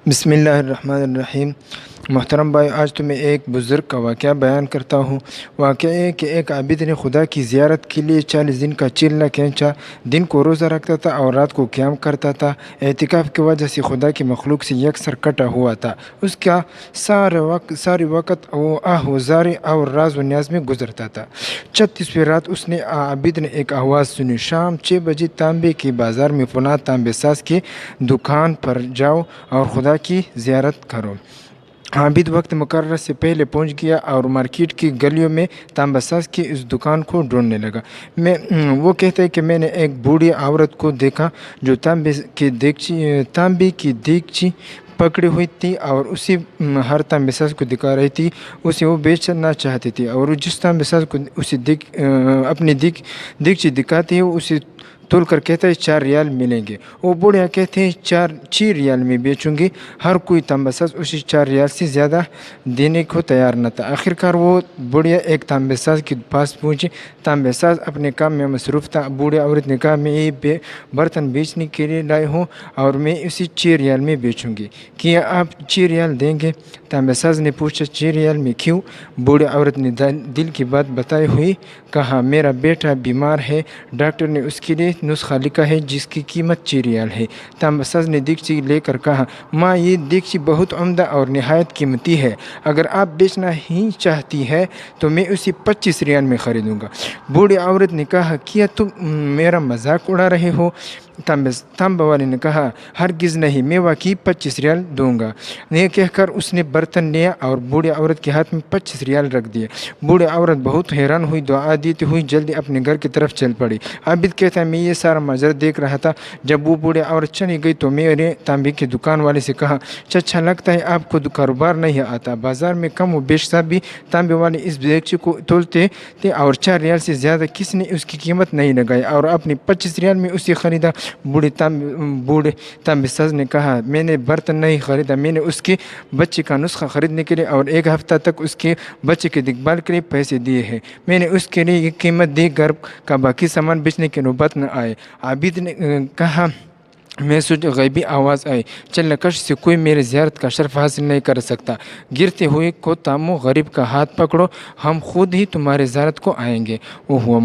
بسم اللہ الرحمن الرحیم۔ محترم بھائی، آج تمہیں ایک بزرگ کا واقعہ بیان کرتا ہوں۔ واقعہ ہے کہ ایک عابد نے خدا کی زیارت کے لیے 40 دن کا چلنا کھینچا۔ دن کو روزہ رکھتا تھا اور رات کو قیام کرتا تھا۔ اعتکاف کی وجہ سے خدا کی مخلوق سے یکسر کٹا ہوا تھا۔ اس کا سارے وقت آہ و زار اور راز و نیاز میں گزرتا تھا۔ 36ویں رات اس نے عابد نے ایک آواز سنی، شام 6 بجے تانبے کے بازار میں فلاں تانبے ساز کی دکان پر جاؤ اور خدا کی زیارت کرو۔ عابد وقت مقررہ سے پہلے پہنچ گیا اور مارکیٹ کی گلیوں میں تانبا ساز کی اس دکان کو ڈھونڈنے لگا۔ وہ کہتا ہے کہ میں نے ایک بوڑھی عورت کو دیکھا جو تانبے کی دیگچی پکڑی ہوئی تھی اور اسی ہر تانبے ساز کو دکھا رہی تھی۔ اسے وہ بیچنا چاہتی تھی اور جس تانبے ساز کو اپنی دیگچی دکھاتی ہے اسے تول کر کہتا ہے 4 ریال ملیں گے۔ وہ بوڑھیا کہتے ہیں 6 ریال میں بیچوں گی۔ ہر کوئی تانبا ساز اسے 4 ریال سے زیادہ دینے کو تیار نہ تھا۔ آخرکار وہ بوڑھیا ایک تانبے ساز کے پاس پہنچی۔ تانبے ساز اپنے کام میں مصروف تھا۔ بوڑھی عورت نے کہا، میں یہ برتن بیچنے کے لیے لائی ہوں اور میں اسے 6 ریال میں بیچوں گی، کیا آپ 6 ریال دیں گے؟ تانبے ساز نے پوچھا، 6 ریال میں کیوں؟ بوڑھی عورت نے دل کی بات بتائی ہوئی کہا، میرا بیٹا بیمار ہے، ڈاکٹر نے اس کے لیے نسخہ لکھا ہے جس کی قیمت 6 ریال ہے۔ تانبا ساز نے دیگچی لے کر کہا، ماں یہ دیگچی بہت عمدہ اور نہایت قیمتی ہے، اگر آپ بیچنا ہی چاہتی ہے تو میں اسے 25 ریال میں خریدوں گا۔ بوڑھی عورت نے کہا، کیا تم میرا مذاق اڑا رہے ہو؟ تانبا والے نے کہا، ہرگز نہیں، میں واقعی 25 ریال دوں گا۔ یہ کہہ کر اس نے برتن لیا اور بوڑھی عورت کے ہاتھ میں 25 ریال رکھ دیے۔ بوڑھی عورت بہت حیران ہوئی، دعا دیتی ہوئی جلدی اپنے گھر کی طرف چل پڑی۔ عابد کہتا ہے، میں یہ سارا منظر دیکھ رہا تھا۔ جب وہ بوڑھی عورت چلی گئی تو میں نے تانبے کی دکان والے سے کہا، چچا لگتا ہے آپ کو کاروبار نہیں آتا، بازار میں کم و بیش بھی تانبے والے اس دیگچی کو تولتے تھے اور 4 ریال سے زیادہ کسی نے اس کی قیمت نہیں لگائی اور اپنے 25 ریال میں اسے خریدا۔ بوڑھے تانبے ساز نے کہا، میں نے برتن نہیں خریدا، میں نے اس کے بچے کا نسخہ خریدنے کے لیے اور 1 ہفتہ تک اس کے بچے کی دیکھ بھال کے لیے پیسے دیے ہیں۔ میں نے اس کے لیے یہ قیمت دی، گھر کا باقی سامان بیچنے کی نوبت نہ آئے۔ عابد نے کہا، میں سوچ غیبی آواز آئی، چلنا کش سے کوئی میری زیارت کا شرف حاصل نہیں کر سکتا، گرتے ہوئے کو تامو غریب کا ہاتھ پکڑو، ہم خود ہی تمہاری زیارت کو آئیں گے۔ وہ ہوا